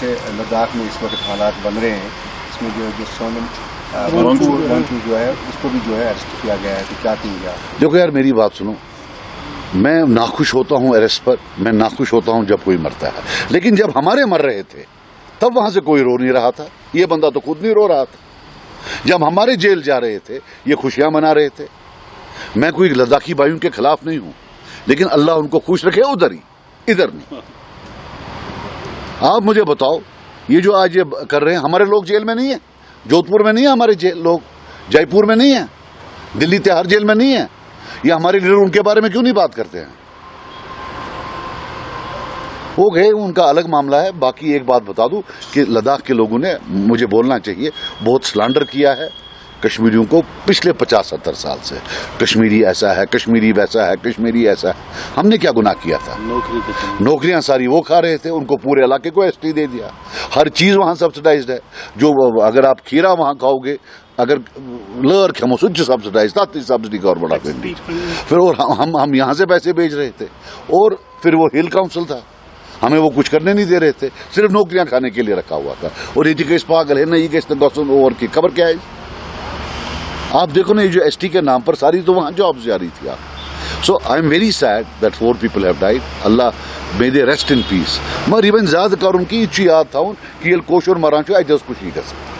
لداخ میں اس وقت حالات بن رہے ہیں، اس میں جو سونم وانچو جو ہے اس کو بھی جو ہے اریسٹ کیا گیا ہے، تو کیا کہیں گے آپ؟ دیکھو یار میری بات سنو، میں ناخوش ہوتا ہوں اریسٹ پر، میں ناخوش ہوتا ہوں جب کوئی مرتا ہے، لیکن جب ہمارے مر رہے تھے تب وہاں سے کوئی رو نہیں رہا تھا، یہ بندہ تو خود نہیں رو رہا تھا۔ جب ہمارے جیل جا رہے تھے یہ خوشیاں منا رہے تھے۔ میں کوئی لداخی بھائیوں کے خلاف نہیں ہوں، لیکن اللہ ان کو خوش رکھے ادھر ہی، ادھر نہیں۔ آپ مجھے بتاؤ، یہ جو آج یہ کر رہے ہیں، ہمارے لوگ جیل میں نہیں ہیں؟ جودھ پور میں نہیں ہیں ہمارے لوگ؟ جے پور میں نہیں ہیں؟ دلی تہاڑ جیل میں نہیں ہیں؟ یہ ہمارے لیڈر ان کے بارے میں کیوں نہیں بات کرتے ہیں؟ ہو گئے، ان کا الگ معاملہ ہے۔ باقی ایک بات بتا دوں کہ لداخ کے لوگوں نے مجھے بولنا چاہیے بہت سلانڈر کیا ہے کشمیریوں کو پچھلے 50-70 سال سے۔ کشمیری ایسا ہے، کشمیری ویسا ہے، کشمیری ایسا ہے۔ ہم نے کیا گناہ کیا تھا؟ نوکریاں ساری وہ کھا رہے تھے، ان کو پورے علاقے کو ایس ٹی دے دیا۔ ہر چیز وہاں سبسڈائزڈ ہے، جو اگر آپ کھیرا وہاں کھاؤ گے، اگر لر کھمو سچ سبسڈائز تھا، سبسڈی کا اور بڑا پھر اور ہم یہاں سے پیسے بھیج رہے تھے، اور پھر وہ ہل کاؤنسل تھا، ہمیں وہ کچھ کرنے نہیں دے رہے تھے، صرف نوکریاں کھانے کے لیے رکھا ہوا تھا۔ اور یہ کہ اس پاگل ہے نا، یہ کہ اس نے گوسن اوور کی خبر کیا ہے؟ آپ دیکھو نا، یہ جو ایس ٹی کے نام پر ساری تو وہاں جابز جاری تھی۔ آپ so I am very sad that 4 people have died. اللہ may they rest in peace. مگر ایون زیادہ کارن کی چی یاد تھا کہ یہ کوشور مران چھو اجاز کچھ نہیں کر سکتا۔